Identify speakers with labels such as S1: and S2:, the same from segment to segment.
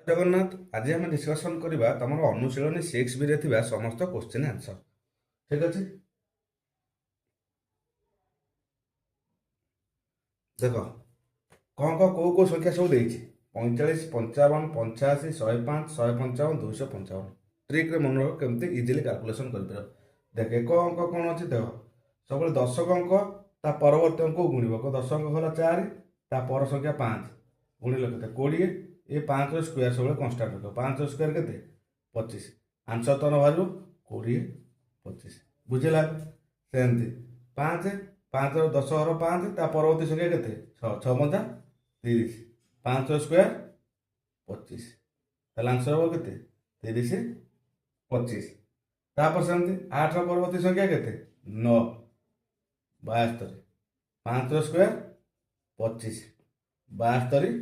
S1: ଜଗନ୍ନାଥ ଆଜି ଆମେ ଡିସ୍କସନ୍ କରିବା ତମର ଅନୁଶୀଳନୀ 6B ରେ ଥିବା ସମସ୍ତ କ୍ୱେଶ୍ଚିନ୍ ଆନ୍ସର। ଠିକ୍ ଅଛି, ଦେଖ କ'ଣ କୋଉ କୋଉ ସଂଖ୍ୟା ସବୁ ଦେଇଛି 45, 55, 85, 105, 155, 255। ଟ୍ରିକ୍ରେ ମନେ ରଖ କେମିତି ଇଜିଲି କାଲକୁଲେସନ୍ କରିପାରିବ। ଦେଖ ଏକ ଅଙ୍କ କ'ଣ ଅଛି, ଦେଖ ସବୁବେଳେ ଦଶକ ଅଙ୍କ ତା ପରବର୍ତ୍ତୀ ଅଙ୍କକୁ ଗୁଣିବ। ଦଶ ଅଙ୍କ ହେଲା 4, ତା ପର ସଂଖ୍ୟା 5, ଗୁଣିଲେ କେତେ 20। ଏ 5ର ସ୍କୋୟାର ସବୁବେଳେ କନଷ୍ଟାଣ୍ଟ ରଖିବ। 5ର ସ୍କୋୟାର କେତେ 25। ଆନ୍ସର ତନ ବାହାରିବ 20, 25। ବୁଝିଲା? ସେମିତି 5, 5ର 10 ଘର 5, ତା ପରବର୍ତ୍ତୀ ସଂଖ୍ୟା କେତେ 6, 6 ପଞ୍ଚା 30। 5ର ସ୍କୋୟାର 25, ତାହେଲେ ଆନ୍ସର ହେବ କେତେ 30, 25। ତାପରେ ସେମିତି 8ର ପରବର୍ତ୍ତୀ ସଂଖ୍ୟା କେତେ 9, 72। 5ର ସ୍କୋୟାର 25, 72,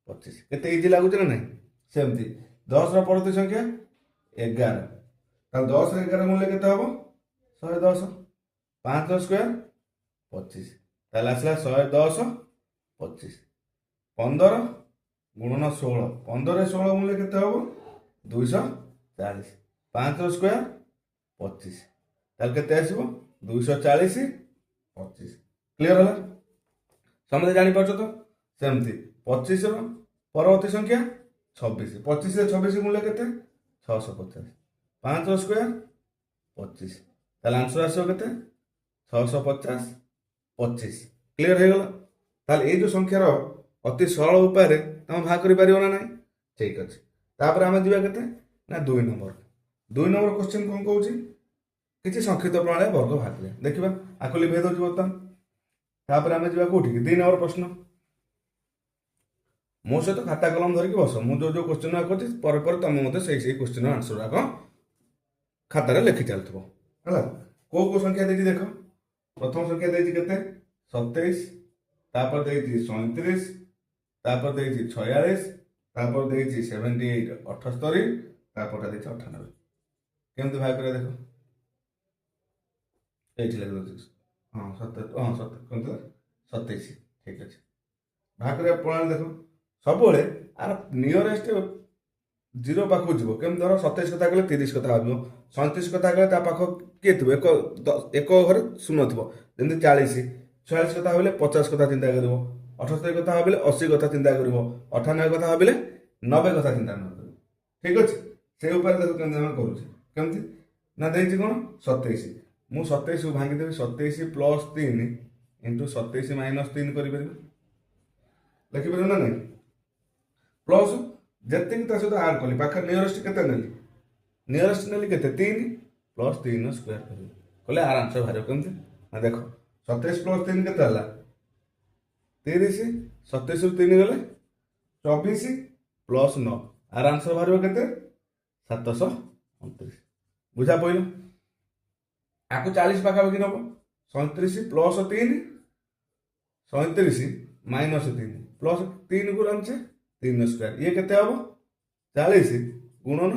S1: 25। କେତେ ଇଜି ଲାଗୁଛି ନା ନାହିଁ? ସେମିତି 10ର ପରବର୍ତ୍ତୀ ସଂଖ୍ୟା 11, ତାହେଲେ 10ରେ 11 ମୂଲ୍ୟ କେତେ ହେବ 110। 5ର ସ୍କୋୟାର 25, ତାହେଲେ ଆସିଲା 110, 25। 15 ଗୁଣନ 16, 15ରେ 16 ମୂଲ୍ୟ କେତେ ହେବ 240। 5ର ସ୍କୋୟାର 25, ତାହେଲେ କେତେ ଆସିବ 240, 25। କ୍ଲିୟର ହେଲା? ସମସ୍ତେ ଜାଣିପାରୁଛ ତ? ସେମିତି 25ର ପରବର୍ତ୍ତୀ ସଂଖ୍ୟା 26, 25ରେ 26 ମୂଲ୍ୟ କେତେ 650। 5ର ସ୍କୋୟାର 25, ତାହେଲେ ଆନ୍ସର ଆସିବ କେତେ 650, 25। କ୍ଲିୟର ହେଇଗଲା? ତାହେଲେ ଏଇ ଯେଉଁ ସଂଖ୍ୟାର ଅତି ସରଳ ଉପାୟରେ ତମେ ଭାଗ କରିପାରିବ ନା ନାହିଁ? ଠିକ୍ ଅଛି, ତାପରେ ଆମେ ଯିବା କେତେ ନା 2 ନମ୍ବର। 2 ନମ୍ବର କ୍ୱେଶ୍ଚିନ୍ କ'ଣ କହୁଛି, କିଛି ସଂକ୍ଷିପ୍ତ ପ୍ରଣାଳୀ ବର୍ଗ ଭାଗିଲେ। ଦେଖିବା, ଆକୁ ଲିଭେଇ ଦେଉଛି ବର୍ତ୍ତମାନ। ତାପରେ ଆମେ ଯିବା କୋଉଠିକି 2 ନମ୍ବର ପ୍ରଶ୍ନ। ମୋ ସହିତ ଖାତା କଲମ ଧରିକି ବସ। ମୁଁ ଯୋଉ କ୍ୱେଶ୍ଚିନ୍ କରୁଛି ପରେ ପରେ ତମେ ମୋତେ ସେଇ କ୍ୱେଶ୍ଚିନ୍ର ଆନ୍ସର ଆଗ ଖାତାରେ ଲେଖି ଚାଲୁଥିବ ହେଲା। କୋଉ କୋଉ ସଂଖ୍ୟା ଦେଇଛି ଦେଖ। ପ୍ରଥମ ସଂଖ୍ୟା ଦେଇଛି କେତେ 27, ତାପରେ ଦେଇଛି 37, ତାପରେ ଦେଇଛି 46, ତାପରେ ଦେଇଛି 78 78, ତାପରେ ଦେଇଛି 98। କେମିତି ଭାଗ କରିବା ଦେଖ। ଏଇଠି ଲେଖି ଦେଉଛି। ହଁ 27। ଠିକ୍ ଅଛି, ଭାଗ କରିବା ପ୍ରଣାଳୀ ଦେଖ। ସବୁବେଳେ ଆର ନିୟରେଷ୍ଟ 0 ପାଖକୁ ଯିବ। କେମିତି ଧର 27 କଥା କହିଲେ 30 କଥା ଭାବିବ, 37 କଥା କହିଲେ ତା ପାଖ କିଏ ଥିବ ଏକ ଘରେ ଶୂନ ଥିବ। ଯେମିତି 40, 46 କଥା ଭାବିଲେ 50 କଥା ଚିନ୍ତା କରିବ, 78 କଥା ଭାବିଲେ 80 କଥା ଚିନ୍ତା କରିବ, 98 କଥା ଭାବିଲେ 90 କଥା ଚିନ୍ତା ନ କରିବ। ଠିକ୍ ଅଛି, ସେଇ ଉପାୟରେ ଦେଖ କେମିତି ଆମେ କରୁଛେ। କେମିତି ନା ଦେଇଛି କ'ଣ 27, ମୁଁ 27କୁ ଭାଙ୍ଗିଦେବି 27 ପ୍ଲସ୍ 3 ଇଣ୍ଟୁ 27 ମାଇନସ୍ 3 କରିପାରିବି। ଲେଖିପାରିବ ନା ନାହିଁ? ପ୍ଲସ୍ ଯେତିକି ତା ସହିତ ଆଡ୍ କଲି, ପାଖରେ ନିୟରେଷ୍ଟ କେତେ ନେଲି, ନିୟରେଷ୍ଟ ନେଲି କେତେ 3, ପ୍ଲସ୍ 3ର ସ୍କୋୟାର କରିବି କଲେ ଆର ଆନ୍ସର ବାହାରିବ। କେମିତି ନା ଦେଖ 27 ପ୍ଲସ୍ 3 କେତେ ହେଲା 30, 27ରୁ 3 ଗଲେ 24 ପ୍ଲସ୍ 9, ଆର ଆନ୍ସର ବାହାରିବ କେତେ 729। ବୁଝା ପଇଲା? ଆକୁ 40 ପାଖାପାଖି ନେବ। 37 ପ୍ଲସ୍ 3, 37 ମାଇନସ୍ 3 ପ୍ଲସ୍ 3କୁ ଆଣିଛେ 3ର ସ୍କୋୟାର, ଇଏ କେତେ ହେବ 40 ଗୁଣନ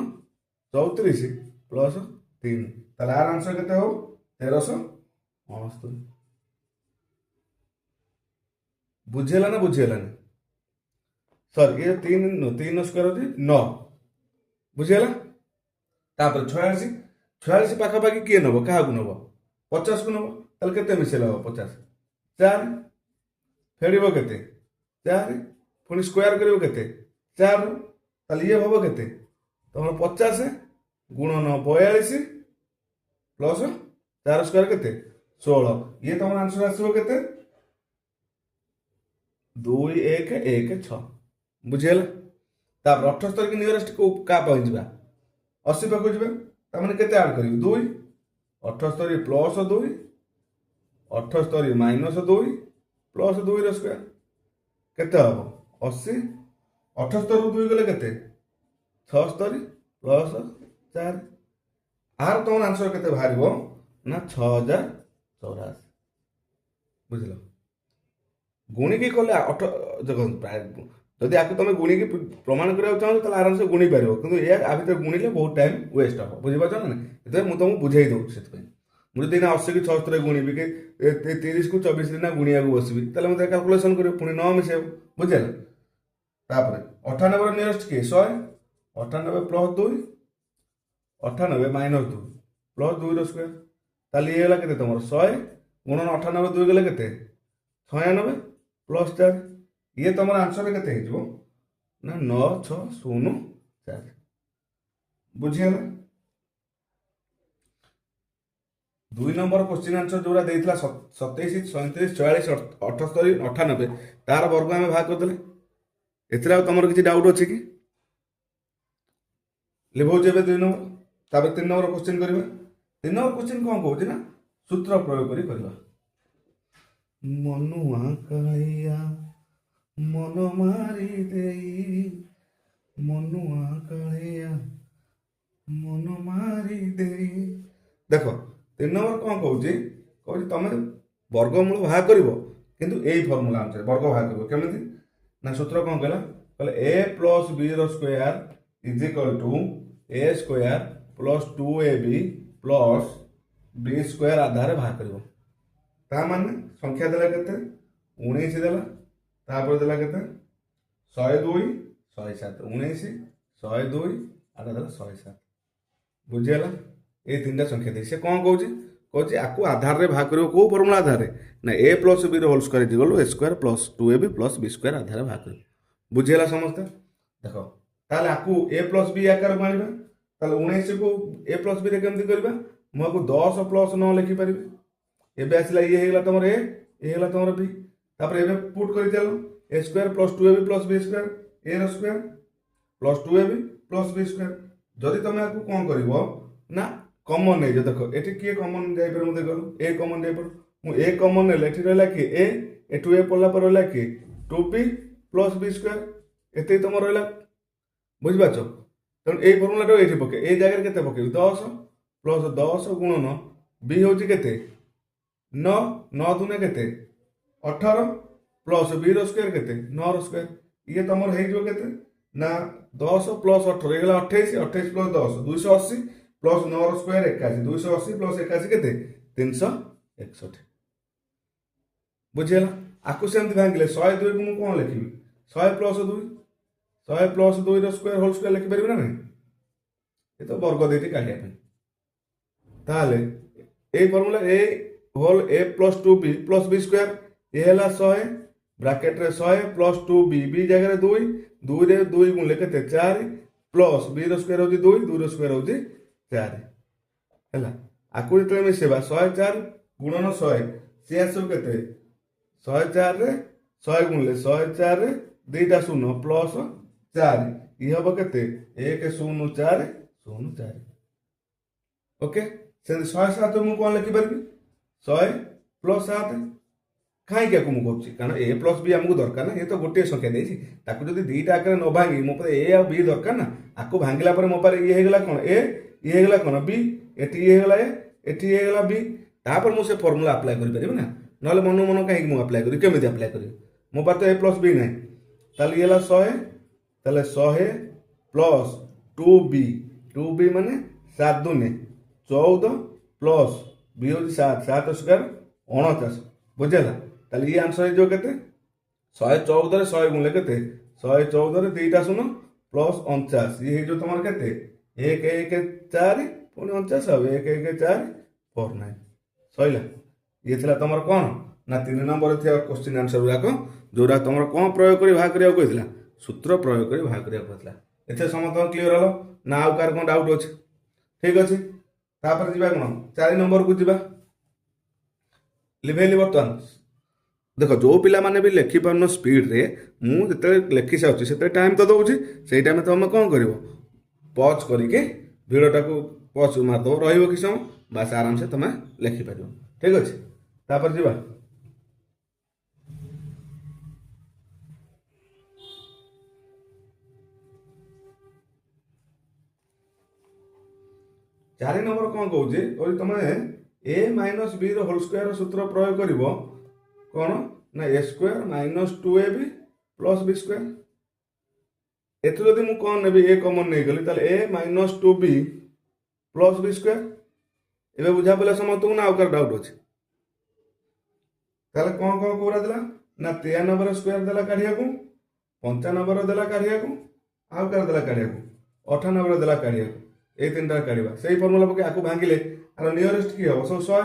S1: 34 ପ୍ଲସ୍ 3, ତାହେଲେ ଆର ଆନ୍ସର କେତେ ହେବ 1369। ବୁଝିହେଲା ନା ବୁଝିହେଲାନି? ସରି, ଇଏ 3ର ସ୍କୋୟାର ହେଉଛି 9। ବୁଝିହେଲା? ତାପରେ 46 ପାଖାପାଖି କିଏ ନେବ, କାହାକୁ ନେବ 50କୁ ନେବ। ତାହେଲେ କେତେ ମିଶେଇଲେ ହେବ 50, 4 ଫେଡ଼ିବ କେତେ 4, ପୁଣି ସ୍କୋୟାର କରିବ କେତେ 4, ତାହେଲେ ଇଏ ହେବ କେତେ ତମର 50 ଗୁଣନ 42 ପ୍ଲସ୍ 4 ସ୍କୋୟାର କେତେ 16, ଇଏ ତମର ଆନ୍ସର ଆସିବ କେତେ 2116। ବୁଝିହେଲା? ତାପରେ 78 କି ନିୟରେଷ୍ଟ କାହା ପାଖକୁ ଯିବା 80 ପାଖକୁ ଯିବା। ତାମାନେ କେତେ ଆଡ୍ କରିବି 2, 78 ପ୍ଲସ୍ 2, 78 ମାଇନସ୍ 2 ପ୍ଲସ୍ 2ର ସ୍କୋୟାର କେତେ ହେବ 80। 78ରୁ 2 ଗଲେ କେତେ 76 ପ୍ଲସ୍ 4, ଆର ତମର ଆନ୍ସର କେତେ ବାହାରିବ ନା 6084। ବୁଝିଲ? ଗୁଣିକି କଲେ ଯଦି ଆକୁ ତମେ ଗୁଣିକି ପ୍ରମାଣ କରିବାକୁ ଚାହୁଁଛ ତାହେଲେ ଆରାମସେ ଗୁଣି ପାରିବ, କିନ୍ତୁ ଆ ଭିତରେ ଗୁଣିଲେ ବହୁତ ଟାଇମ୍ ୱେଷ୍ଟ ହେବ। ବୁଝିପାରୁଛ ନା? ସେଥିପାଇଁ ମୁଁ ତମକୁ ବୁଝେଇ ଦେଉଛି। ସେଥିପାଇଁ ମୁଁ ଯଦି ନା 80 କି 76 ଗୁଣିବି କି 30କୁ 24 ଦିନ ଗୁଣିବାକୁ ବସିବି, ତାହେଲେ ମୋତେ କାଲକୁଲେସନ୍ କରିବ, ପୁଣି 9 ମିଶେଇବ। ବୁଝିଲ? तापर 98 नियरेस्ट किए 100 98 plus 2 98 minus 2 plus 2 whole square ताली ये गला केते तुम 100 गुणन 98 2 गले केते 96 प्लस 4 ये तुम आंसर केते हो ना 9604 बुझीगला 2 नंबर क्वेश्चन आंसर जोरा देइथला 27 37 44 78 98 तार वर्ग आम भाग करदे एथरा तुम किसी डाउट अच्छे कि लिभाऊे 2 नंबर तापर 3 नंबर क्वेश्चन करवा 3 नंबर क्वेश्चन कौन कहूँ ना सूत्र प्रयोग करवा मनुआ कालिया मन मारी देई मनुआ कालिया मन मारी देई देख 3 नंबर कौन कहूँ तुम वर्गमूल भाग कर किंतु यही फर्मूला अनुसार वर्ग भाग कर केमी ना सूत्र कौन कहला कहले A plus B whole square is equal to A square plus 2ab plus B square आधार भाग कर ता माने संख्या देला केते 19 देला तापर देला केते 102 107 19 102 आटा देला 107 बुझियला ए तीनटा संख्या दे से कौन कहूँ आपको आधार रे भाग करो को फॉर्मूला आधार ना A plus B whole square equal A square plus 2ab plus B square आधार भाग करो बुझेला समझते देखो ताले आपको ए प्लस बी आकार को आनिबा ताले 19 को ए प्लस बी रे केमति करबा मो आपको 10 प्लस 9 लिखि परिबे एबे आसिला ये हेला तमर ए हेला तमर बी तापर एबे पुट करि चलो A square plus 2ab plus B square A whole square plus 2ab plus B square जदि तमे आपको कोन करबो ना कॉमन नहीं जो देखो एटी किए कॉमन जाई पर मुझे करो ए कॉमन जाई पर मु ए कॉमन ने लेठी रहला कि ए 2a पड़ला पर रहला कि 2b प्लस बी स्क्वायर एते तुम रहला बुझ पाछो तन ए फार्मूला तो एठी पके ए जगह केते पके 10 प्लस 10 गुणन बी होची केते 9 9 दुने केते 18 प्लस बी रो स्क्वायर केते 9 रो स्क्वायर ये तमर हे जो केते ना 10 प्लस 18 एगला 28 28 प्लस 10 280 प्लस 9 रो स्क्वायर 81 280 प्लस 81 केते 361 बुझेला आकु सेमति भांगिले 102 को मु कोन लिखिबी 100 plus 2 100 plus 2 whole square whole square लिखि परिबे ना नहीं ये तो वर्ग देती काढिया पे ताले ए formula A whole A plus 2b plus B square ये हैला 100 ब्रैकेट रे 100 प्लस 2b बी जगह रे 2 2 रे 2 गुण केते 4 plus B whole square होजी 2 2 whole square होजी 4 हैला आकु जतले मिसेबा 104 गुणन 100 से आसो केते 104 रे 100 गुणले 104 रे दुईटा शून्य प्लस 4 ये हम केते 1 0 4 0 4 ओके से 107 मु कोन लिखि परबी 100 प्लस 7 कहीं क्या को मुझे कारण ए प्लस बी आमको दरकार ना ये तो गोटे संख्या देती ताकू जब दुईटा आकार न भांगी मो पे ए आ बी दरकार ना आपको भांगिला पर मो पारे ये होगा कौन ए ये होगा कौन बी एटी ये होगा एटी ये होगा बी तापर मुझे फॉर्मूला अप्लाई कर पारे ना ना मन मन कहीं मुझे अप्लाई करी केमी अप्लाई करी मो पास तो ए प्लस बी ना ताले ये 100 ताले 100 प्लस 2b माने 7 दूने 14 प्लस बी हूँ 7 7 स्क्वायर 49 बुझेगा ताले ये आंसर जो केते 114 रे 100 गुणले केते 114 रे दुईटा शून्य प्लस 49 ये जो तुम केते 1 1 4 पुणी 49 अब 1 1 4 49 सइला ये थिला तुमर कोन ना 3 नंबर थिया क्वेश्चन आंसर गुराक जोरा तुमर कोन प्रयोग करी भाग करिया कहितला सूत्र प्रयोग करी भाग करिया कहितला एथे समस्त क्लियर हलो ना आउ कार कोन डाउट अछि ठीक अछि तापर जिबा कोन 4 नंबर को जिबा लिभेली बर्तन देख जो पिला माने भी लिखि पारन स्पीड रे मु जते लिखि साउची सेते टाइम तो दउची सेई टाइम तुम कोन करिवो पॉज करके वीडियोटा को पॉज मार दो रहिबो कि समय बस आराम से तुम लिखि पारिबो ठीक अछि तापर जिबा 4 नंबर कौन कहे तुम A minus B whole square सूत्र प्रयोग कर कौन ना A square minus 2ab plus B square एथु जदि मु कौन नेबी ए कॉमन नहीं गली ताले A minus 2b plus B square एबे बुझा पले समस्त ना आउकार डाउट अछि ताले कौन कौन कोरा देला ना 93 स्क्वायर देला काढिया को 95 देला काढ़िया को आउ कार देला काढ़िया को 98 देला काढ़िया को ए तीनटा काढ़िबा सेही फॉर्मूला पके आकु भांगिले आर नियरेस्ट की हो सब 100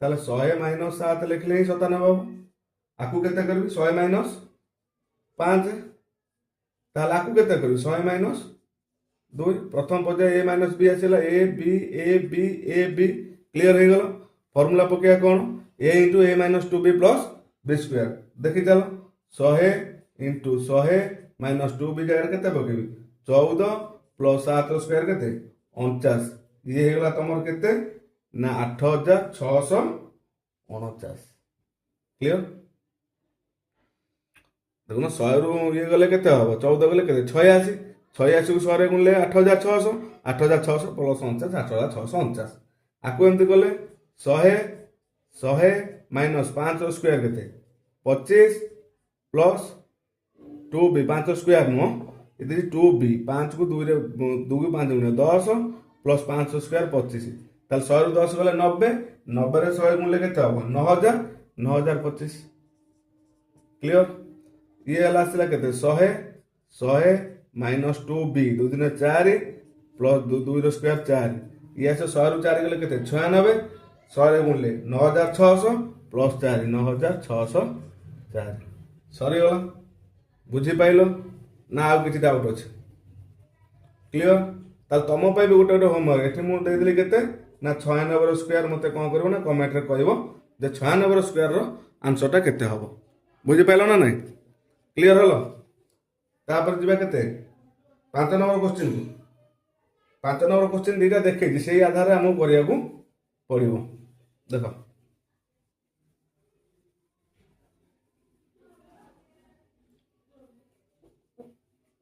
S1: ताले 100 - 7 लिखले ही 97 हो आकु केते करबी 100 - 5 ताले आकु केते करबी 100 - 2 प्रथम पर्याय a - b आसिला a b a b a b clear हो गलो फॉर्मूला पके कोन a * a - 2b + b square देखि चलो 100 * 100 - 2b जागर केते पकेबी 14 + 7 रो स्क्वायर केते 49 ये हे गला तमर केते ना 8649 क्लियर देखो ना 100 रु ये गले केते हबो 14 गले केते 86 86 को 100 रे गुणले 8600 8600 + 49 8649 आकु एमती गले 100 100 - 5 रो स्क्वायर केते 25 + 2b 5 स्क्वायर नो इधर 2b 5 को 2 रे 2 को 5 गुणे 10 + 5 स्क्वायर 25 ताल 100 रु 10 गले 90 90 रे 100 गुणले केते हबो 9000 9025 क्लियर ये हला आसिला केते 100 100 - 2b 2 दिन 4 + 2 रो स्क्वायर 4 ये आसे 100 रु 4 गले केते 96 100 रे गुणले 9600 + 4 9604 सरी गला बुझी पाइलो ना आउ किछि डाउट अछि क्लियर ताल तुम पे भी गोटे गोटे होमवर्क एठी मु दे देली केते ना 96 रो स्क्वायर मते कोन करबो ना कमेंट रे कहबो जे 96 रो स्क्वायर रो आंसर टा केते हबो बुझी पाइलो ना नहीं क्लियर हलो तापर जिबा केते 5 नंबर क्वेश्चन को 5 नंबर क्वेश्चन दीटा देखे जे सेही आधार रे हमु करिया को पड़िबो देखो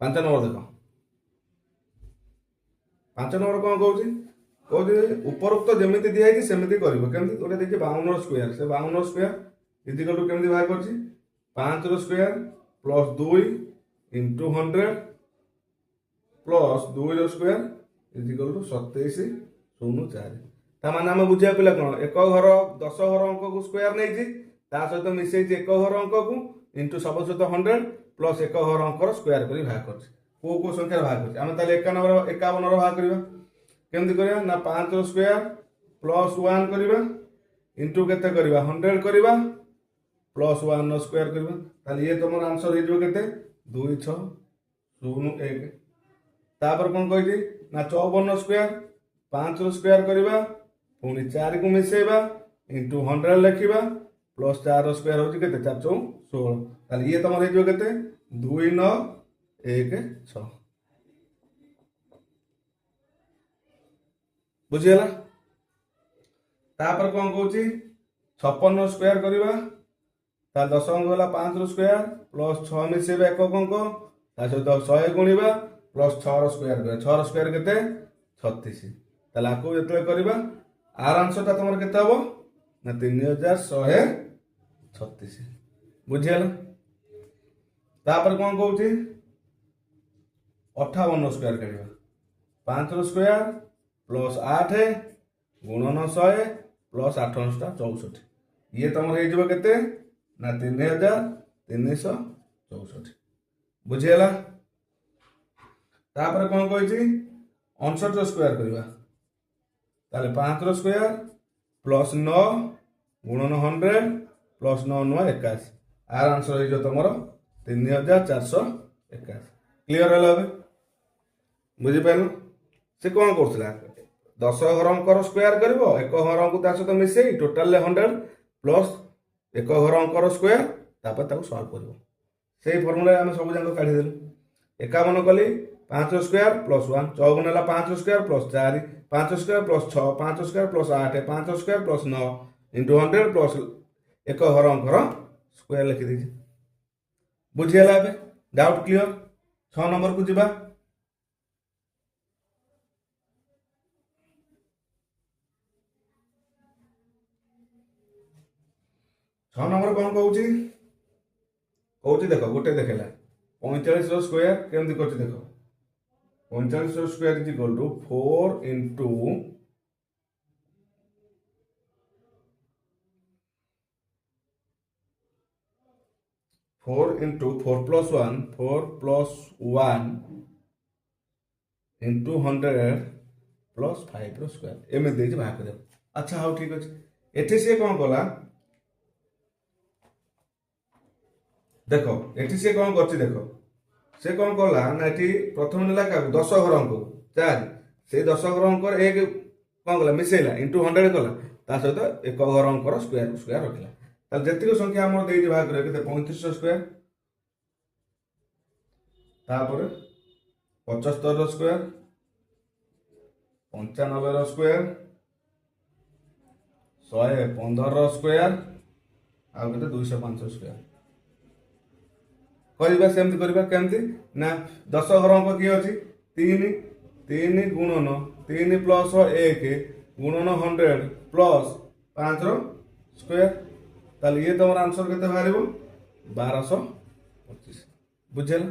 S1: 5 नंबर देखो 5 नंबर कौन कहूँ उपरोक्त जमी दिखाई सेमती कर गोटे देखिए 52 स्क्वायर से 52 स्क्वायर इजिकल टू केमती बाहर कर 5 रो square plus 2 into 100 plus 2 whole square equal to 2704 ताने आम बुझा पिला कौन एक घर 10 घर अंक को स्क्वायर नहीं सहित मिसे एक घर अंक को इंटू सब सहित 100 प्लस एक घर अंकर स्क्वायर कर भाग कर को संख्यार भाग कर आम ताले 51 भाग करवा केमती करवा ना 5 रो स्क्वायर प्लस 1 करवा इंटू केते करवा 100 करवा प्लस 1 रो स्क्वायर करवा ताले ये तुम आंसर हो केते 2601 तापर कौन कही ना 54 स्क्वायर 5 रो स्क्वायर करवा पुणी 4 को मिसेबा इंटू 100 लिखा प्लस 4 रो स्क्वायर हो केते 4 4 16 ताले ये तुम हो केते 2916 बुझीगला तापर कौन कहूँ 56 स्क्वायर करवा 10 अंक गला 5 रो स्क्वायर प्लस 6 मिसेबा एक अंक सहित 100 गुणवा प्लस 6 रो स्क्वायर कर 6 रो स्क्वायर केते 36 ताले आको जेतले करबा आर आंसर ता तमर केते हबो ना 3136 बुझीगला तापर कौन कहूँ 58 स्क्वायर करवा 5 रो स्क्वायर प्लस 8 गुणन 100 प्लस 8 64 ये तुम होते ना 3364 बुझीगला तापर कौन कही 59 स्क्वायर करवा ताले 5 रो स्क्वायर प्लस 9 गुणन 100 प्लस 9 9 81 आर आंसर हो तुम 3481 क्लियर है बुझीपार से कौन कर 10 घर अंकर स्क्वायर कर एक घर अंक सहित मिसे टोटाल 100 प्लस एक घर अंकर स्क्वायर तापर सल्व कर से फर्मुला आम सब जाक काढ़ीदेलु 51 कली 5 स्क्वायर प्लस 1 54 है 5 square plus 4 5 square plus 6 5 square plus 8 5 square plus 9 into 100 plus एक घर अंकर स्क्वायर लिखी बुझीगला डाउट क्लियर 6 नंबर को जीवा 6 नंबर कौन कहूँ देख गोटे देखला 45 रो स्क्वायर केमती कर देख 45 whole square is equal to 4 into 4 4 into 4 plus 1 4 plus 1 into 100 plus 5 ର ସ୍କୋୟାର ଏମିତି ଦେଇଛି ବାହାର କରିବାକୁ। ଆଚ୍ଛା ହଉ ଠିକ ଅଛି। ଏଠି ସେ କ'ଣ କଲା ଦେଖ, ଏଠି ସେ କ'ଣ କରିଛି ଦେଖ, ସେ କ'ଣ କଲା ନା ଏଠି ପ୍ରଥମେ ନେଲା କାହାକୁ 10 ଘରଙ୍କୁ 4 ସେଇ 10 ଘରଙ୍କର 1 କ'ଣ କଲା ମିଶେଇଲା ଇଣ୍ଟୁ 100 କଲା ତା ସହିତ 1 ଘରଙ୍କର ସ୍କୋୟାରକୁ ସ୍କୋୟାର ରଖିଲା। ତାହେଲେ ଯେତିକି ସଂଖ୍ୟା ଆମର ଦେଇଛି ଭାଗ କରିବା କେତେ 3500 ସ୍କୋୟାର, ତାପରେ 75 ର ସ୍କୋୟାର, 95 ର ସ୍କୋୟାର, 115 ର ସ୍କୋୟାର ଆଉ କେତେ 205 ସ୍କୋୟାର କରିବା। ସେମିତି କରିବା କେମିତି ନା 10 ଘରଙ୍କ କିଏ ଅଛି 3 3 ଗୁଣନ 3 ପ୍ଲସ୍ 1 ଗୁଣନ 100 ପ୍ଲସ୍ 5 ର ସ୍କୋୟାର। ତାହେଲେ ଇଏ ତମର ଆନ୍ସର କେତେ ବାହାରିବ 1225। ବୁଝିଲ?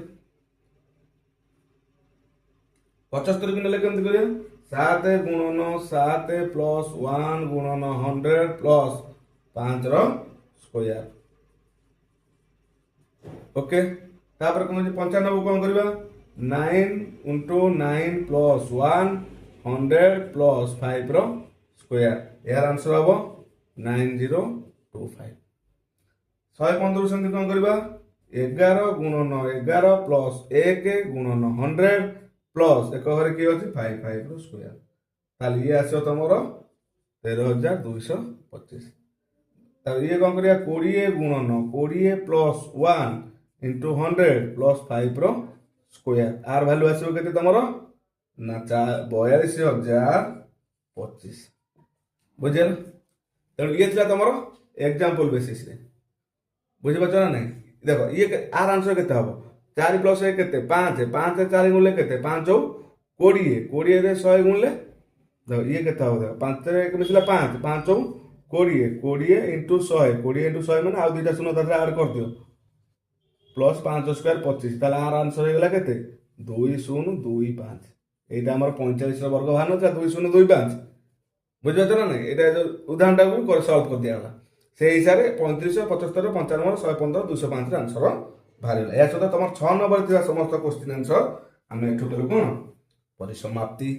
S1: 75 କୁ ନେଲେ କେମିତି କରିବା 7 ଗୁଣନ 7 ପ୍ଲସ୍ 1 ଗୁଣନ 100 ପ୍ଲସ୍ 5 ର ସ୍କୋୟାର। ओके तापर कौन 95 कौन करबा 9 into 9 plus 1 100 plus 5 रो स्क्वायर यार आंसर हबो 9025। 115 सेमती कौन करबा 11 गुणन 11 plus 1 गुणन 100 plus एक घरे की अछि 5 5 रो स्क्वायर। ताली ये आसो तमरो 13225। तब ये कौन करिया 20 गुणन 20 plus 1 into 100 plus 5 रो स्क्वायर आर वैल्यू आसो केते तमरो ना 42025। बुझेल? तेणु ये थिला तमरो एग्जांपल बेसिस रे बुझि पाछ ना नहीं। देखो ये आर आंसर केते हबो 4 plus 1 केते 5 5 4 गुणले केते 5 20 20 रे 100 गुणले देखो ये केते हबो देखो 5 रे 1 मिसला 5 5 20 20 into 100 20 into 100 माने आ दुईटा शून्य तारे ऐड कर दियो प्लस 5 स्क्वायर 25। ताले आर आंसर हे गेला केते 2025। एटा हमर 45 रो वर्ग भान था 2025। बुझि पाछ ना नहीं। एटा जो उदाहरणटा को सॉल्व कर दिया होला से हिसाब रे 35 75 95 115 205 रे आंसर भारिला। या सदा तमर 6 नंबर थिला समस्त क्वेश्चन आंसर हम एठु करू कोन परिसमाप्ति।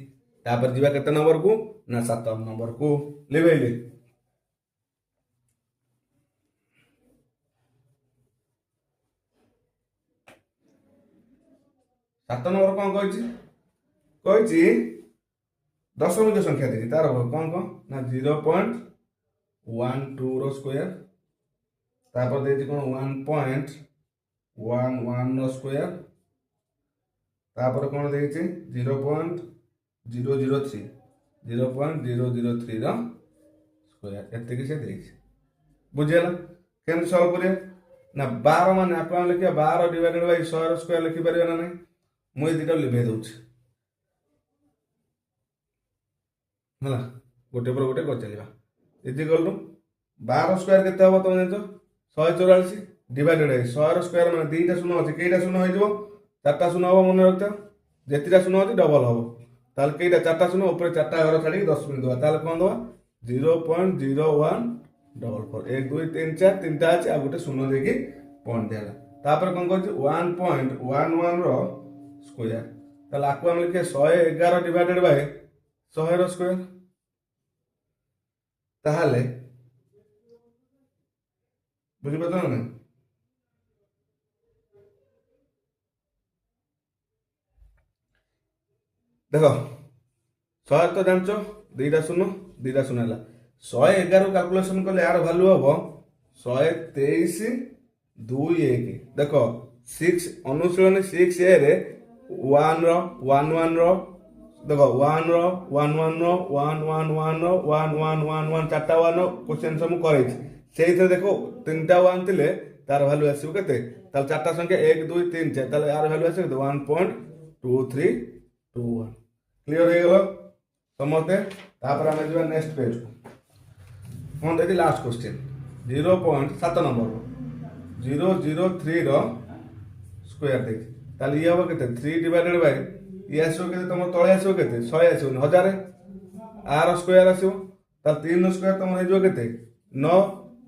S1: तापर जीवा केते नंबर को ना 7 नंबर को लेबेले 7 नंबर कौन कही 10 संख्या देखी तार कौन कौन ना 0.12 रो स्क्वायर तापर देछि कौन 1.11 रो स्क्वायर तापर कौन देछि 0.003 0.003 रो स्क्वायर एते कि से देछि। बुझेला केम सॉल्व करे ना 12 माने आपण लिखिया 12 डिवाइडेड बाय 100 रो स्क्वायर लिखि परिबे ना नहीं। मुझे दुटा लिभे दउछ हला गोटे पर गोटे कर चलिबा इति करलु 12 स्क्वायर केते हबो तुम जानछो 144 डिवाइडेड है 100 रो स्क्वायर माने दुईटा शून्य अछि केइटा शून्य होई जबो चारटा शून्य हबो मन रखता जेतिटा शून्य अछि डबल हबो ताल केइटा चारटा शून्य ऊपर चारटा घर छाडी 10 मिनिट दवा ताल कोन दवा 0.01 डबल 4 1 2 3 4 तीनटा अछि आ गोटे शून्य देकी पॉइंट देला तापर कोन करछि 1.11 रो स्क्वायर ताले आकु हम लिखे 111 डिवाइडेड बाय 100 रो स्क्वायर ताहले बुझि पाछ ना देखो 100 तो जानचो दुईटा शून्य हला 111 कैलकुलेशन करले यार वैल्यू हबो 123 21 देखो 6 अनुशीलन 6 ए रे 1 रो 1 1 रो देखो 1 रो 1 1 रो 1 1 1 रो 1 1 1 1 चारटा 1 क्वेश्चन सब करे सेही थे देखो तीनटा 1 थिले तार वैल्यू आसीबो केते ताल चारटा संख्या 1 2 3 4 ताले यार वैल्यू आसीबो 1.2321 क्लियर हे गेलो समझते। तापर हम जेबा नेक्स्ट पेज को कोन देखि लास्ट क्वेश्चन 0.7 नंबर 003 रो स्क्वायर देखि ताले ये हबो केते 3 डिवाइडेड बाय ये आसो केते तुम तळे आसो केते 100 आसो 1000 आर स्क्वायर आसो ता 3 रो स्क्वायर तुम हे जो केते 9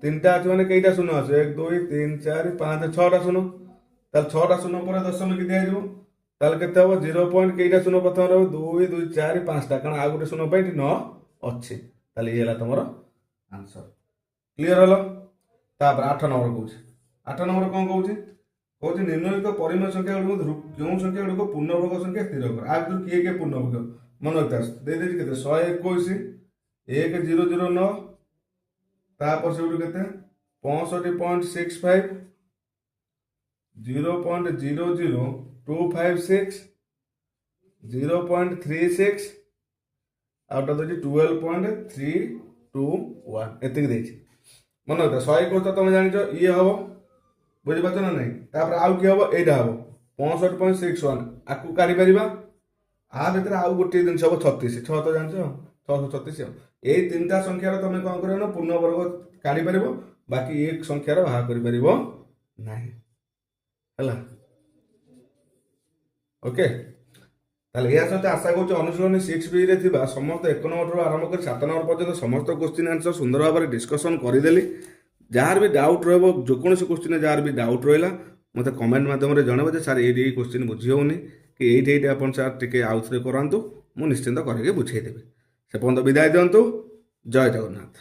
S1: তিনটা আছে মানে কেইটা শূন্য আছে 1 2 3 4 5 6টা শূন্য তাহলে 6টা শূন্য পরে দশমিক দিଆଯିବ তাহলে কেତେ হବ 0 পଏଣ୍ଟ কেইଟା শূন্য ପ୍ରଥମେ ରହିବ 2 2 4 5ଟା କାରଣ ଆଉ ଗୋଟେ ଶୂন্য ପାଇଁ ଏଠି 9 ଅଛି ତାହେଲେ ଇଏ ହେଲା ତମର ଆନ୍ସର କ୍ଲିୟର ହେଲା ତାପରେ 8 ନମ୍ବର କହୁଛି 8 ନମ୍ବର କ'ଣ କହୁଛି କହୁଛି ନିମ୍ନଲିଖିତ ପରିମେୟ ସଂଖ୍ୟା ଗୁଡ଼ିକ ମଧ୍ୟରୁ କେଉଁ ସଂଖ୍ୟା ଗୁଡ଼ିକ ପୂର୍ଣ୍ଣଭୋଗ ସଂଖ୍ୟା ସ୍ଥିର କର ଆ ଭିତରୁ କିଏ କିଏ ପୂର୍ଣ୍ଣଭୋଗ ମନେ ରଖିଥା ଦେଇଦେଇଛି କେତେ 121 1009 ତାପରେ ସେଉଠୁ କେତେ 65.65 0.00256 0.36 ଆଉଟା ଦେଉଛି 12.321 ଏତିକି ଦେଇଛି ମନେ ରଖିଥା 121 ତ ତମେ ଜାଣିଛ ଇଏ ହବ ବୁଝିପାରୁଛ ନା ନାହିଁ ତାପରେ ଆଉ କିଏ ହବ ଏଇଟା ହବ 65.61 ଆକୁ କାଢ଼ିପାରିବା ଆ ଭିତରେ ଆଉ ଗୋଟିଏ ଜିନିଷ ହବ 36 6 ତ ଜାଣିଛ 636 ଏଇ ତିନିଟା ସଂଖ୍ୟାର ତମେ କ'ଣ କରିବ ନା ପୂର୍ଣ୍ଣବର୍ଗ କାଢ଼ିପାରିବ ବାକି ଏ ସଂଖ୍ୟାର ବାହାର କରିପାରିବ ନାହିଁ ହେଲା ଓକେ ତାହେଲେ ଏହା ସହିତ ଆଶା କରୁଛି ଅନୁଶୀଳନୀ 6Bରେ ଥିବା ସମସ୍ତ 1 ନମ୍ବରରୁ ଆରମ୍ଭ କରି 7 ନମ୍ବର ପର୍ଯ୍ୟନ୍ତ ସମସ୍ତ କ୍ୱେଶ୍ଚିନ୍ ଆନ୍ସର ସୁନ୍ଦର ଭାବରେ ଡିସ୍କସନ୍ କରିଦେଲି ଯାହାର ବି ଡାଉଟ୍ ରହିବ ଯେକୌଣସି କ୍ୱେଶ୍ଚିନ୍ରେ ଯାହାର ବି ଡାଉଟ୍ ରହିଲା ମୋତେ କମେଣ୍ଟ ମାଧ୍ୟମରେ ଜଣାଇବ ଯେ ସାର୍ ଏଇଠି ଏଇ କ୍ୱେଶ୍ଚିନ୍ ବୁଝି ହେଉନି କି ଏଇଠି ଆପଣ ସାର୍ ଟିକେ ଆଉଥରେ କରାନ୍ତୁ ମୁଁ ନିଶ୍ଚିନ୍ତ କରିକି ବୁଝେଇଦେବି ସେ ପର୍ଯ୍ୟନ୍ତ ବିଦାୟ ଦିଅନ୍ତୁ ଜୟ ଜଗନ୍ନାଥ।